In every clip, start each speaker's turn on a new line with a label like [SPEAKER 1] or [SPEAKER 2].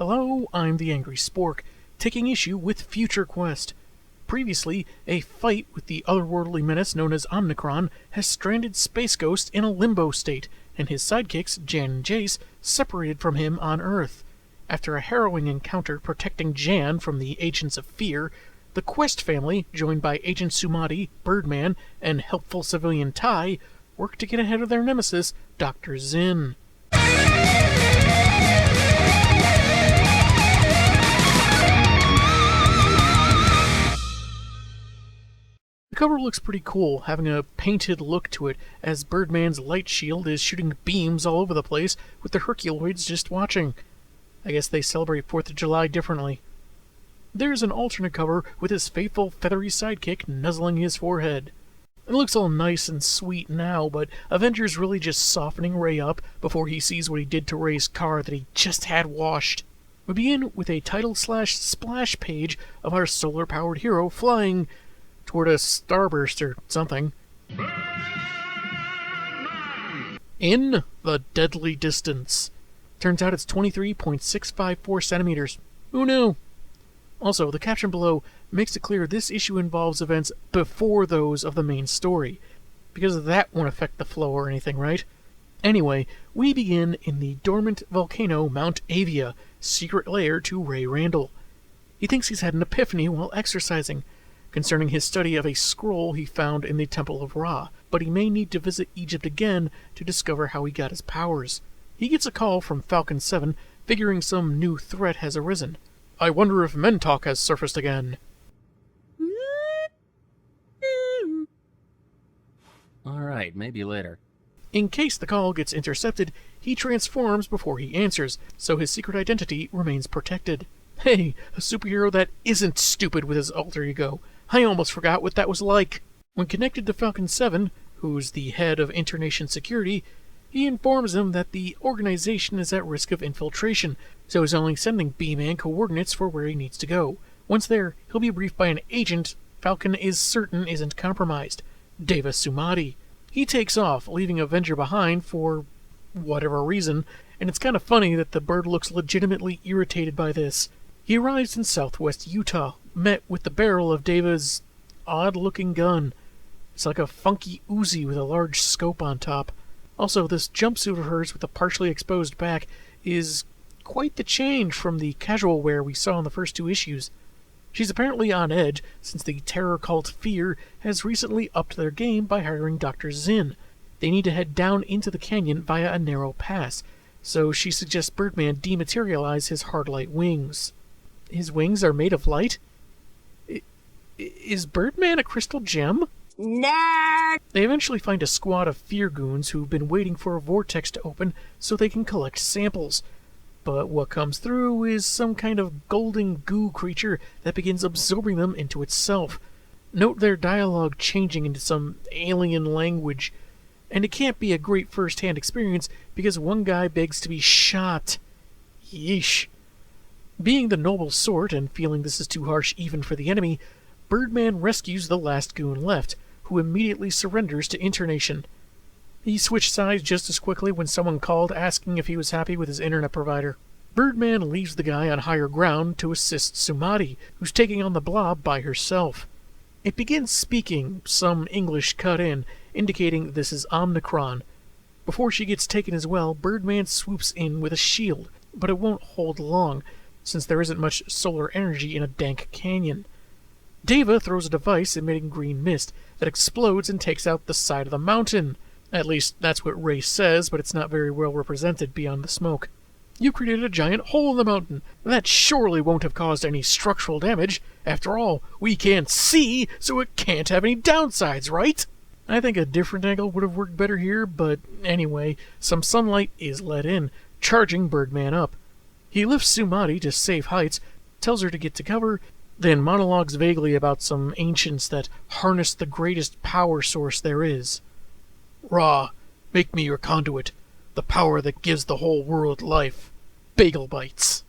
[SPEAKER 1] Hello, I'm the Angry Spork, taking issue with Future Quest. Previously, a fight with the otherworldly menace known as Omnicron has stranded Space Ghost in a limbo state, and his sidekicks, Jan and Jace, separated from him on Earth. After a harrowing encounter protecting Jan from the Agents of Fear, the Quest family, joined by Agent Sumati, Birdman, and helpful civilian Ty, work to get ahead of their nemesis, Dr. Zinn. The cover looks pretty cool, having a painted look to it, as Birdman's light shield is shooting beams all over the place, with the Herculoids just watching. I guess they celebrate 4th of July differently. There's an alternate cover with his faithful feathery sidekick nuzzling his forehead. It looks all nice and sweet now, but Avenger's really just softening Ray up before he sees what he did to Ray's car that he just had washed. We begin with a title/splash page of our solar-powered hero flying toward a starburst or something. In the deadly distance. Turns out it's 23.654 centimeters. Who knew? Also, the caption below makes it clear this issue involves events before those of the main story, because that won't affect the flow or anything, right? Anyway, we begin in the dormant volcano Mount Avia, secret lair to Ray Randall. He thinks he's had an epiphany while exercising, concerning his study of a scroll he found in the Temple of Ra, but he may need to visit Egypt again to discover how he got his powers. He gets a call from Falcon 7, figuring some new threat has arisen. I wonder if Mentalk has surfaced again.
[SPEAKER 2] Alright, maybe later.
[SPEAKER 1] In case the call gets intercepted, he transforms before he answers, so his secret identity remains protected. Hey, a superhero that isn't stupid with his alter ego. I almost forgot what that was like. When connected to Falcon 7, who's the head of Internation Security, he informs him that the organization is at risk of infiltration, so is only sending B-Man coordinates for where he needs to go. Once there, he'll be briefed by an agent Falcon is certain isn't compromised, Deva Sumati. He takes off, leaving Avenger behind for whatever reason, and it's kind of funny that the bird looks legitimately irritated by this. He arrives in southwest Utah, met with the barrel of Deva's odd-looking gun. It's like a funky Uzi with a large scope on top. Also, this jumpsuit of hers with a partially exposed back is quite the change from the casual wear we saw in the first 2 issues. She's apparently on edge, since the terror cult Fear has recently upped their game by hiring Dr. Zinn. They need to head down into the canyon via a narrow pass, so she suggests Birdman dematerialize his hard light wings. His wings are made of light? Is Birdman a crystal gem?
[SPEAKER 3] Nerd!
[SPEAKER 1] They eventually find a squad of Fear goons who've been waiting for a vortex to open so they can collect samples. But what comes through is some kind of golden goo creature that begins absorbing them into itself. Note their dialogue changing into some alien language. And it can't be a great first-hand experience because one guy begs to be shot. Yeesh. Being the noble sort and feeling this is too harsh even for the enemy, Birdman rescues the last goon left, who immediately surrenders to Internation. He switched sides just as quickly when someone called asking if he was happy with his internet provider. Birdman leaves the guy on higher ground to assist Sumati, who's taking on the blob by herself. It begins speaking, some English cut in, indicating this is Omnicron. Before she gets taken as well, Birdman swoops in with a shield, but it won't hold long, since there isn't much solar energy in a dank canyon. Deva throws a device emitting green mist that explodes and takes out the side of the mountain. At least, that's what Ray says, but it's not very well represented beyond the smoke. You created a giant hole in the mountain. That surely won't have caused any structural damage. After all, we can't see, so it can't have any downsides, right? I think a different angle would have worked better here, but anyway, some sunlight is let in, charging Birdman up. He lifts Sumati to safe heights, tells her to get to cover, then monologues vaguely about some ancients that harness the greatest power source there is. Ra, make me your conduit, the power that gives the whole world life. Bagel bites.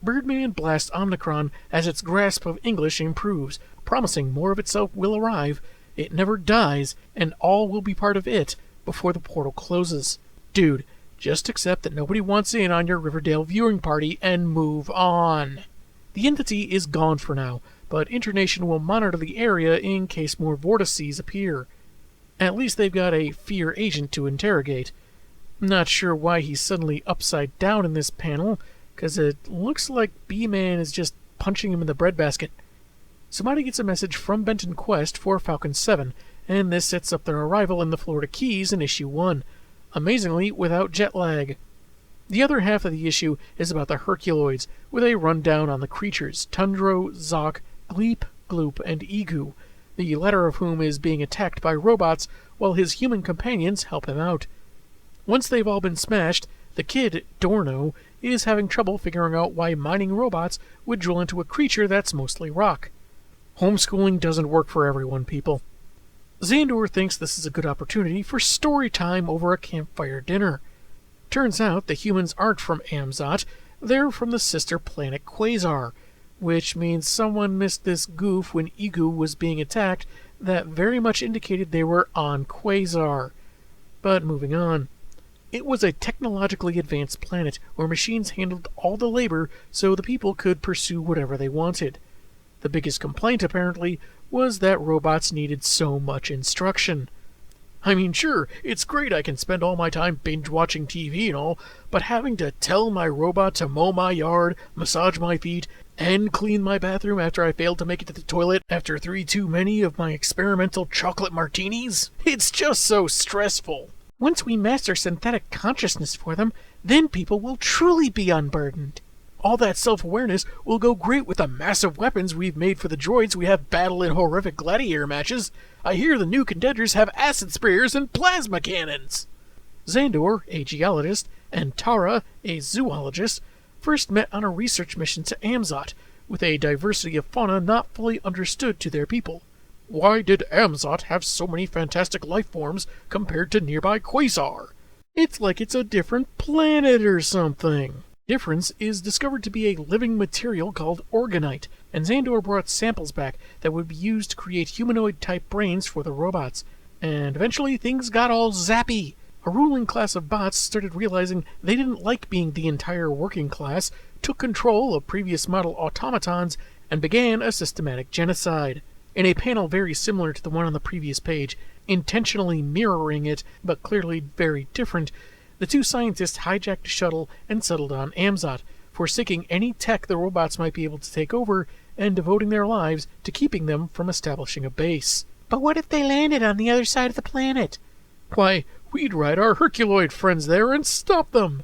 [SPEAKER 1] Birdman blasts Omnicron as its grasp of English improves, promising more of itself will arrive, it never dies, and all will be part of it before the portal closes. Dude, Just accept that nobody wants in on your Riverdale viewing party and move on. The entity is gone for now, but Internation will monitor the area in case more vortices appear. At least they've got a fear agent to interrogate. Not sure why he's suddenly upside down in this panel, 'cause it looks like B-Man is just punching him in the breadbasket. Somebody gets a message from Benton Quest for Falcon 7, and this sets up their arrival in the Florida Keys in Issue 1, amazingly without jet lag. The other half of the issue is about the Herculoids, with a rundown on the creatures, Tundro, Zoc, Gleep, Gloop, and Egu, the latter of whom is being attacked by robots while his human companions help him out. Once they've all been smashed, the kid, Dorno, is having trouble figuring out why mining robots would drill into a creature that's mostly rock. Homeschooling doesn't work for everyone, people. Xandor thinks this is a good opportunity for story time over a campfire dinner. Turns out the humans aren't from Amzot, they're from the sister planet Quasar, which means someone missed this goof when Egu was being attacked that very much indicated they were on Quasar. But moving on. It was a technologically advanced planet where machines handled all the labor so the people could pursue whatever they wanted. The biggest complaint, apparently, was that robots needed so much instruction. I mean, sure, it's great I can spend all my time binge-watching TV and all, but having to tell my robot to mow my yard, massage my feet, and clean my bathroom after I failed to make it to the toilet after 3 too many of my experimental chocolate martinis? It's just so stressful. Once we master synthetic consciousness for them, then people will truly be unburdened. All that self-awareness will go great with the massive weapons we've made for the droids we have battle in horrific gladiator matches. I hear the new contenders have acid sprayers and plasma cannons. Xandor, a geologist, and Tara, a zoologist, first met on a research mission to Amzot, with a diversity of fauna not fully understood to their people. Why did Amzot have so many fantastic life forms compared to nearby Quasar? It's like it's a different planet or something. Difference is discovered to be a living material called orgonite, and Xandor brought samples back that would be used to create humanoid-type brains for the robots. And eventually things got all zappy. A ruling class of bots started realizing they didn't like being the entire working class, took control of previous model automatons, and began a systematic genocide. In a panel very similar to the one on the previous page, intentionally mirroring it, but clearly very different, the two scientists hijacked a shuttle and settled on Amzot, forsaking any tech the robots might be able to take over and devoting their lives to keeping them from establishing a base. But what if they landed on the other side of the planet? Why, we'd ride our Herculoid friends there and stop them.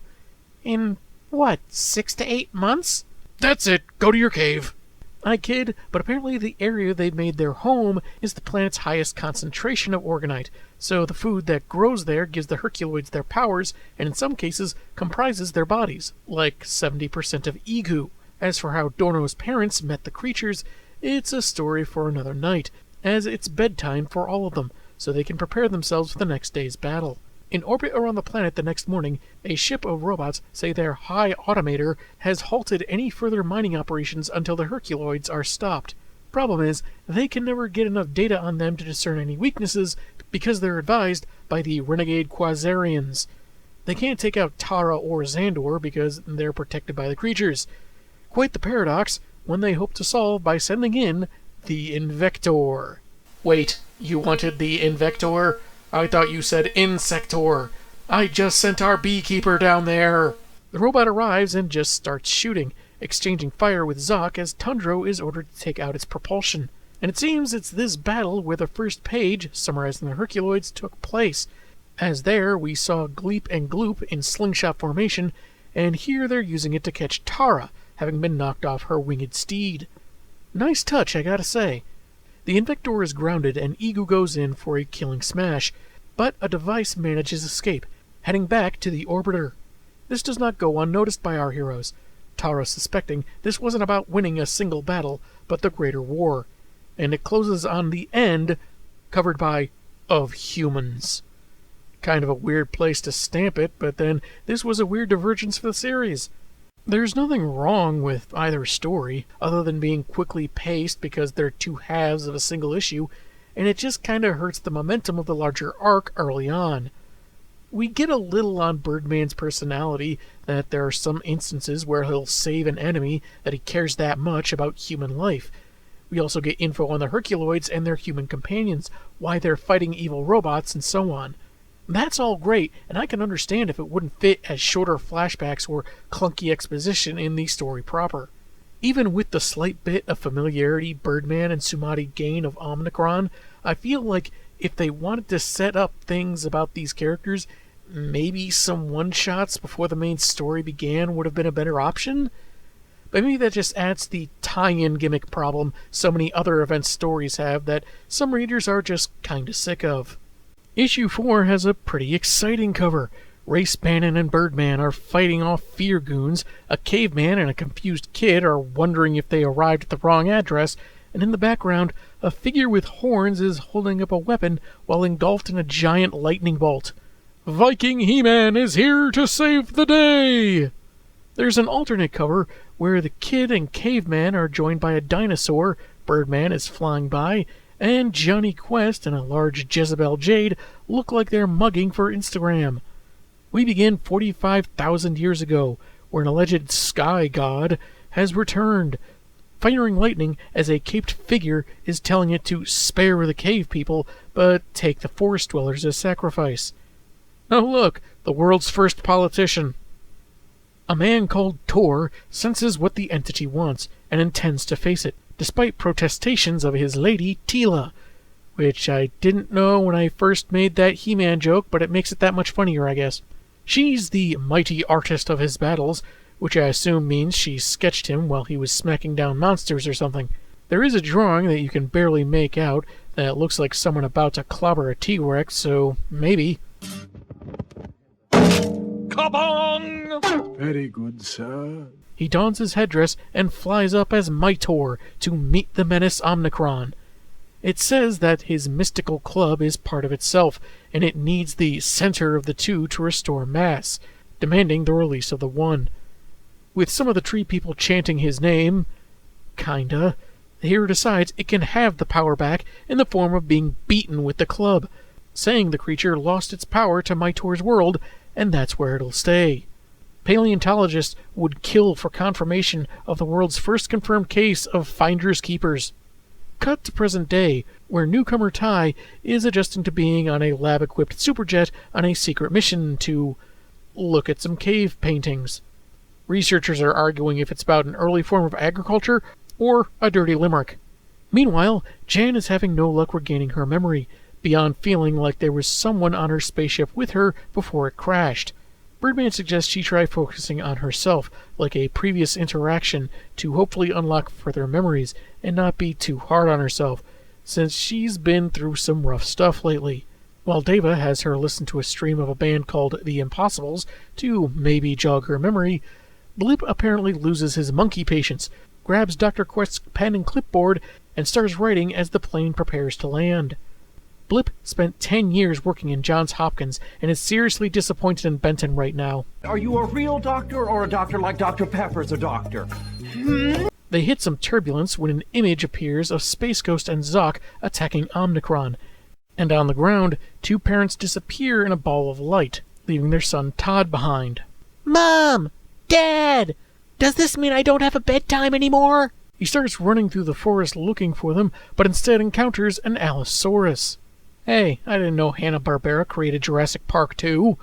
[SPEAKER 1] In, what, 6 to 8 months? That's it. Go to your cave. I kid, but apparently the area they've made their home is the planet's highest concentration of orgonite, so the food that grows there gives the Herculoids their powers, and in some cases comprises their bodies, like 70% of Egu. As for how Dorno's parents met the creatures, it's a story for another night, as it's bedtime for all of them, so they can prepare themselves for the next day's battle. In orbit around the planet the next morning, a ship of robots say their High Automator has halted any further mining operations until the Herculoids are stopped. Problem is, they can never get enough data on them to discern any weaknesses because they're advised by the renegade Quasarians. They can't take out Tara or Xandor because they're protected by the creatures. Quite the paradox, one they hope to solve by sending in the Invector. Wait, you wanted the Invector? I thought you said Insector. I just sent our beekeeper down there. The robot arrives and just starts shooting, exchanging fire with Zoc as Tundro is ordered to take out its propulsion. And it seems it's this battle where the first page, summarizing the Herculoids, took place. As there, we saw Gleep and Gloop in slingshot formation, and here they're using it to catch Tara, having been knocked off her winged steed. Nice touch, I gotta say. The Invector is grounded and Egu goes in for a killing smash, but a device manages escape, heading back to the orbiter. This does not go unnoticed by our heroes, Tara suspecting this wasn't about winning a single battle, but the greater war. And it closes on the end, covered by "of humans." Kind of a weird place to stamp it, but then this was a weird divergence for the series. There's nothing wrong with either story, other than being quickly paced because they're two halves of a single issue, and it just kinda hurts the momentum of the larger arc early on. We get a little on Birdman's personality, that there are some instances where he'll save an enemy that he cares that much about human life. We also get info on the Herculoids and their human companions, why they're fighting evil robots, and so on. That's all great, and I can understand if it wouldn't fit as shorter flashbacks or clunky exposition in the story proper. Even with the slight bit of familiarity Birdman and Sumati gain of Omnicron, I feel like if they wanted to set up things about these characters, maybe some one-shots before the main story began would have been a better option? But maybe that just adds the tie-in gimmick problem so many other event stories have that some readers are just kinda sick of. Issue 4 has a pretty exciting cover. Race Bannon and Birdman are fighting off fear goons, a caveman and a confused kid are wondering if they arrived at the wrong address, and in the background, a figure with horns is holding up a weapon while engulfed in a giant lightning bolt. Viking He-Man is here to save the day! There's an alternate cover where the kid and caveman are joined by a dinosaur, Birdman is flying by, and Johnny Quest and a large Jezebel Jade look like they're mugging for Instagram. We begin 45,000 years ago, where an alleged sky god has returned, firing lightning as a caped figure is telling it to spare the cave people, but take the forest dwellers as sacrifice. Oh look, the world's first politician. A man called Tor senses what the entity wants and intends to face it, despite protestations of his lady, Tila, which I didn't know when I first made that He-Man joke, but it makes it that much funnier, I guess. She's the mighty artist of his battles, which I assume means she sketched him while he was smacking down monsters or something. There is a drawing that you can barely make out that looks like someone about to clobber a T-Rex, so maybe.
[SPEAKER 3] Kabong! Very good, sir.
[SPEAKER 1] He dons his headdress and flies up as Mytor to meet the menace Omnicron. It says that his mystical club is part of itself, and it needs the center of the two to restore mass, demanding the release of the one. With some of the tree people chanting his name, kinda, the hero decides it can have the power back in the form of being beaten with the club, saying the creature lost its power to Mytor's world, and that's where it'll stay. Paleontologists would kill for confirmation of the world's first confirmed case of finders keepers. Cut to present day, where newcomer Ty is adjusting to being on a lab-equipped superjet on a secret mission to look at some cave paintings. Researchers are arguing if it's about an early form of agriculture or a dirty limerick. Meanwhile, Jan is having no luck regaining her memory, beyond feeling like there was someone on her spaceship with her before it crashed. Birdman suggests she try focusing on herself, like a previous interaction, to hopefully unlock further memories and not be too hard on herself, since she's been through some rough stuff lately. While Deva has her listen to a stream of a band called The Impossibles to maybe jog her memory, Blip apparently loses his monkey patience, grabs Dr. Quest's pen and clipboard, and starts writing as the plane prepares to land. Blip spent 10 years working in Johns Hopkins and is seriously disappointed in Benton right now.
[SPEAKER 4] Are you a real doctor or a doctor like Dr. Pepper's a doctor?
[SPEAKER 1] They hit some turbulence when an image appears of Space Ghost and Zoc attacking Omnicron, and on the ground, two parents disappear in a ball of light, leaving their son Todd behind.
[SPEAKER 5] Mom! Dad! Does this mean I don't have a bedtime anymore?
[SPEAKER 1] He starts running through the forest looking for them, but instead encounters an Allosaurus. Hey, I didn't know Hanna-Barbera created Jurassic Park too.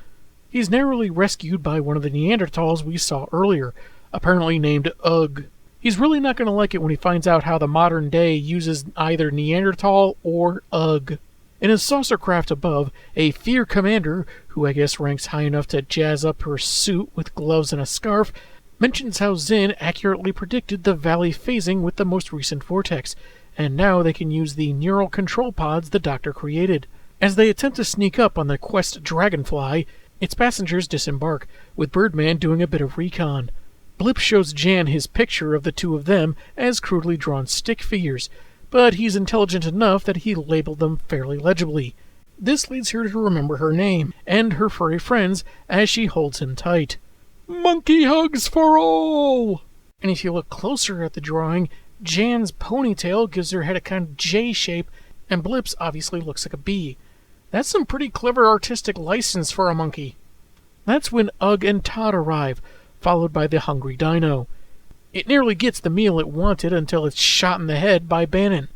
[SPEAKER 1] He's narrowly rescued by one of the Neanderthals we saw earlier, apparently named Ugg. He's really not going to like it when he finds out how the modern day uses either Neanderthal or Ugg. In his saucer craft above, a Fear Commander, who I guess ranks high enough to jazz up her suit with gloves and a scarf, mentions how Zinn accurately predicted the valley phasing with the most recent vortex, and now they can use the neural control pods the Doctor created. As they attempt to sneak up on the Quest Dragonfly, its passengers disembark, with Birdman doing a bit of recon. Blip shows Jan his picture of the two of them as crudely drawn stick figures, but he's intelligent enough that he labeled them fairly legibly. This leads her to remember her name, and her furry friends, as she holds him tight. Monkey hugs for all! And if you look closer at the drawing, Jan's ponytail gives her head a kind of J shape, and Blip's obviously looks like a bee. That's some pretty clever artistic license for a monkey. That's when Ugg and Todd arrive, followed by the hungry dino. It nearly gets the meal it wanted until it's shot in the head by Bannon.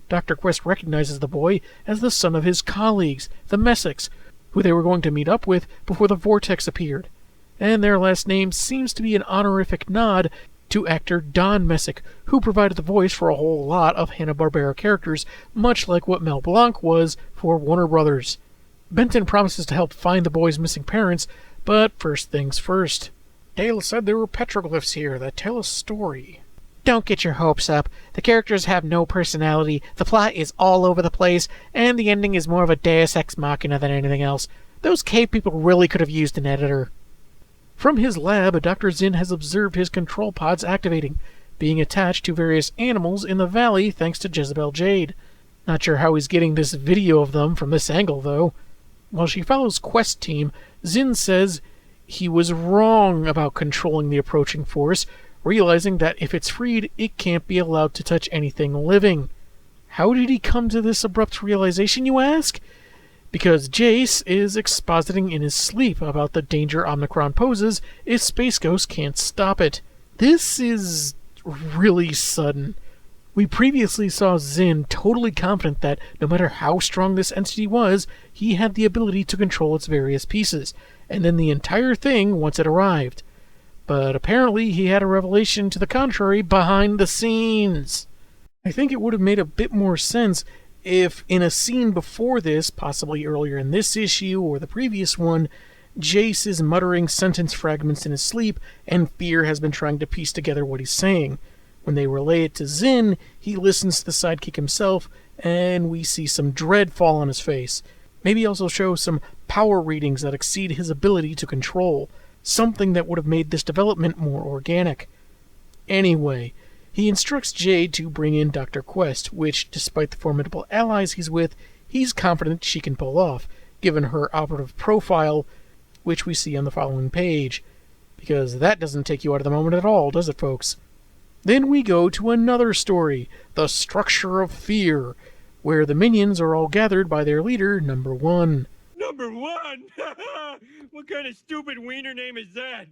[SPEAKER 1] Dr. Quest recognizes the boy as the son of his colleagues, the Messics, who they were going to meet up with before the vortex appeared. And their last name seems to be an honorific nod to actor Don Messick, who provided the voice for a whole lot of Hanna-Barbera characters, much like what Mel Blanc was for Warner Brothers. Benton promises to help find the boy's missing parents, but first things first. Dale said there were petroglyphs here that tell a story.
[SPEAKER 5] Don't get your hopes up. The characters have no personality, the plot is all over the place, and the ending is more of a deus ex machina than anything else. Those cave people really could have used an editor.
[SPEAKER 1] From his lab, Dr. Zinn has observed his control pods activating, being attached to various animals in the valley thanks to Jezebel Jade. Not sure how he's getting this video of them from this angle, though. While she follows Quest Team, Zinn says he was wrong about controlling the approaching force, realizing that if it's freed, it can't be allowed to touch anything living. How did he come to this abrupt realization, you ask? Because Jace is expositing in his sleep about the danger Omnicron poses if Space Ghost can't stop it. This is really sudden. We previously saw Zinn totally confident that no matter how strong this entity was, he had the ability to control its various pieces, and then the entire thing once it arrived. But apparently he had a revelation to the contrary behind the scenes. I think it would have made a bit more sense if in a scene before this, possibly earlier in this issue or the previous one, Jace is muttering sentence fragments in his sleep and Fear has been trying to piece together what he's saying. When they relay it to Zinn, he listens to the sidekick himself and we see some dread fall on his face. Maybe also show some power readings that exceed his ability to control. Something that would have made this development more organic. Anyway, he instructs Jade to bring in Dr. Quest, which, despite the formidable allies he's with, he's confident she can pull off, given her operative profile, which we see on the following page. Because that doesn't take you out of the moment at all, does it, folks? Then we go to another story, The Structure of Fear, where the minions are all gathered by their leader, Number 1.
[SPEAKER 6] Number 1? What kind of stupid wiener name is that?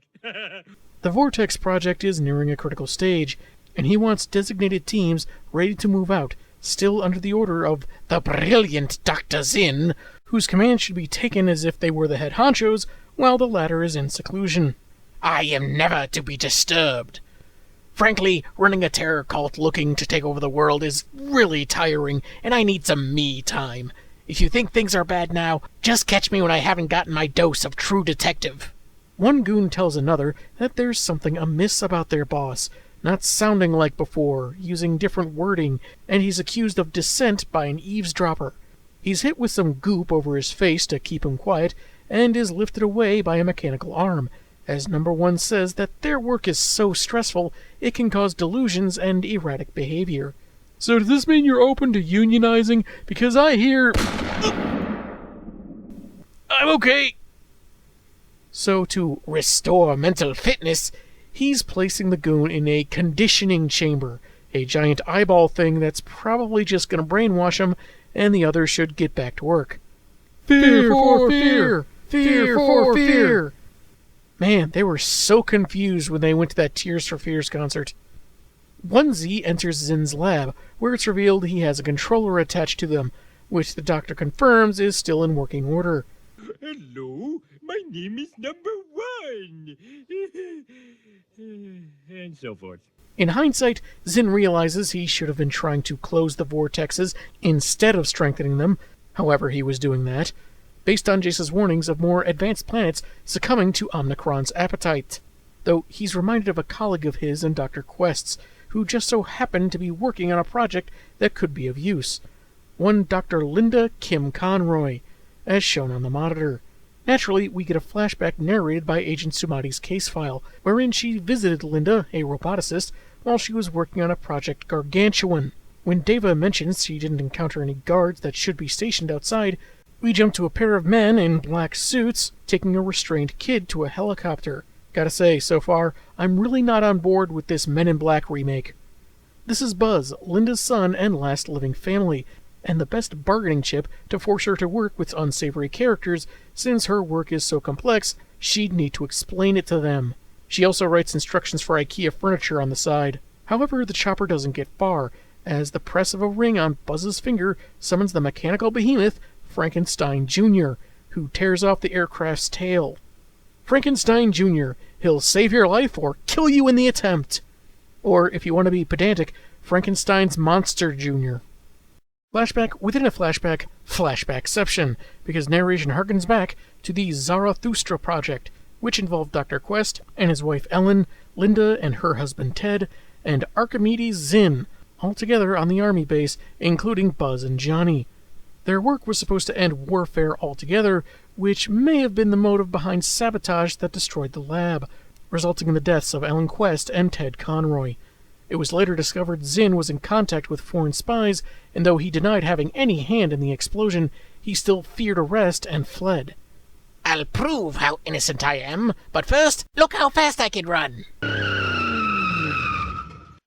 [SPEAKER 1] The Vortex project is nearing a critical stage, and he wants designated teams ready to move out, still under the order of the brilliant Dr. Zinn, whose command should be taken as if they were the head honchos, while the latter is in seclusion.
[SPEAKER 5] I am never to be disturbed. Frankly, running a terror cult looking to take over the world is really tiring, and I need some me time. If you think things are bad now, just catch me when I haven't gotten my dose of true detective.
[SPEAKER 1] One goon tells another that there's something amiss about their boss, not sounding like before, using different wording, and he's accused of dissent by an eavesdropper. He's hit with some goop over his face to keep him quiet, and is lifted away by a mechanical arm, as Number 1 says that their work is so stressful it can cause delusions and erratic behavior. So does this mean you're open to unionizing? Because I hear... I'm okay. So to restore mental fitness, he's placing the goon in a conditioning chamber, a giant eyeball thing that's probably just going to brainwash him, and the others should get back to work. Fear for fear! Fear for fear! Man, they were so confused when they went to that Tears for Fears concert. 1Z enters Zinn's lab, where it's revealed he has a controller attached to them, which the doctor confirms is still in working order.
[SPEAKER 6] Hello, my name is Number 1. And so forth.
[SPEAKER 1] In hindsight, Zinn realizes he should have been trying to close the vortexes instead of strengthening them, however he was doing that, based on Jace's warnings of more advanced planets succumbing to Omnicron's appetite. Though he's reminded of a colleague of his and Dr. Quest's, who just so happened to be working on a project that could be of use. One Dr. Linda Kim-Conroy, as shown on the monitor. Naturally, we get a flashback narrated by Agent Sumati's case file, wherein she visited Linda, a roboticist, while she was working on a Project Gargantuan. When Deva mentions she didn't encounter any guards that should be stationed outside, we jump to a pair of men in black suits taking a restrained kid to a helicopter. Gotta say, so far, I'm really not on board with this Men in Black remake. This is Buzz, Linda's son and last living family, and the best bargaining chip to force her to work with unsavory characters, since her work is so complex, she'd need to explain it to them. She also writes instructions for IKEA furniture on the side. However, the chopper doesn't get far, as the press of a ring on Buzz's finger summons the mechanical behemoth, Frankenstein Jr., who tears off the aircraft's tail. Frankenstein Jr., he'll save your life or kill you in the attempt. Or, if you want to be pedantic, Frankenstein's Monster Jr. Flashback within a flashback, flashbackception, because narration harkens back to the Zarathustra Project, which involved Dr. Quest and his wife Ellen, Linda and her husband Ted, and Archimedes Zinn, all together on the army base, including Buzz and Johnny. Their work was supposed to end warfare altogether, which may have been the motive behind sabotage that destroyed the lab, resulting in the deaths of Ellen Quest and Ted Conroy. It was later discovered Zinn was in contact with foreign spies, and though he denied having any hand in the explosion, he still feared arrest and fled.
[SPEAKER 5] I'll prove how innocent I am, but first, look how fast I can run.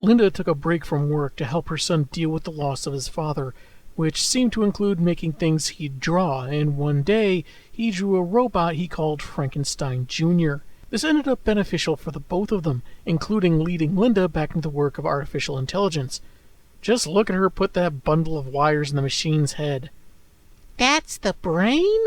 [SPEAKER 1] Linda took a break from work to help her son deal with the loss of his father, which seemed to include making things he'd draw, and one day he drew a robot he called Frankenstein Jr. This ended up beneficial for the both of them, including leading Linda back into the work of artificial intelligence. Just look at her put that bundle of wires in the machine's head.
[SPEAKER 5] That's the brain?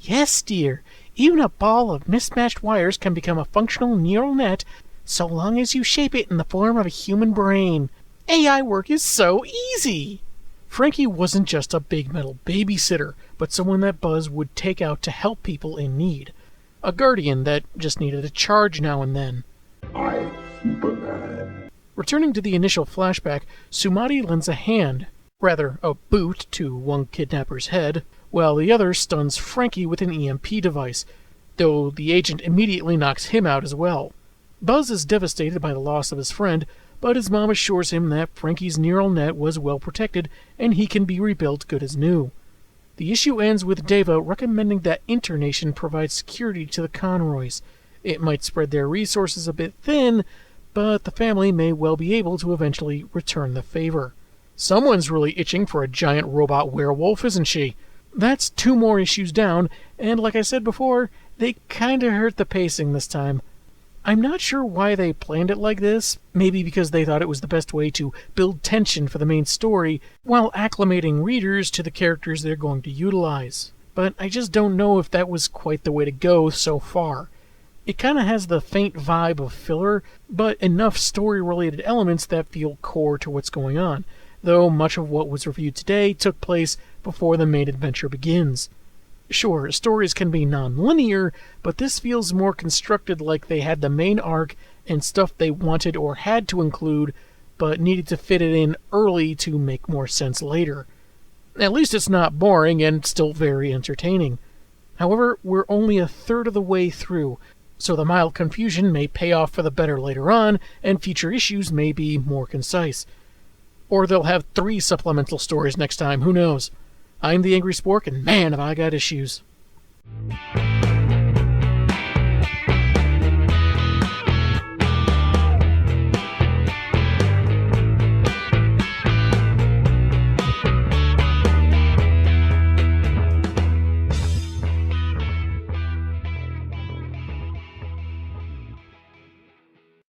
[SPEAKER 1] Yes, dear. Even a ball of mismatched wires can become a functional neural net so long as you shape it in the form of a human brain. AI work is so easy! Frankie wasn't just a big metal babysitter, but someone that Buzz would take out to help people in need. A guardian that just needed a charge now and then.
[SPEAKER 3] I'm Superman.
[SPEAKER 1] Returning to the initial flashback, Sumati lends a hand, rather a boot, to one kidnapper's head, while the other stuns Frankie with an EMP device, though the agent immediately knocks him out as well. Buzz is devastated by the loss of his friend, but his mom assures him that Frankie's neural net was well protected and he can be rebuilt good as new. The issue ends with Deva recommending that Internation provide security to the Conroys. It might spread their resources a bit thin, but the family may well be able to eventually return the favor. Someone's really itching for a giant robot werewolf, isn't she? That's 2 more issues down, and like I said before, they kinda hurt the pacing this time. I'm not sure why they planned it like this, maybe because they thought it was the best way to build tension for the main story while acclimating readers to the characters they're going to utilize. But I just don't know if that was quite the way to go so far. It kinda has the faint vibe of filler, but enough story-related elements that feel core to what's going on, though much of what was reviewed today took place before the main adventure begins. Sure, stories can be non-linear, but this feels more constructed like they had the main arc and stuff they wanted or had to include, but needed to fit it in early to make more sense later. At least it's not boring and still very entertaining. However, we're only a third of the way through, so the mild confusion may pay off for the better later on, and future issues may be more concise. Or they'll have 3 supplemental stories next time, who knows? I'm the Angry Spork, and man, have I got issues.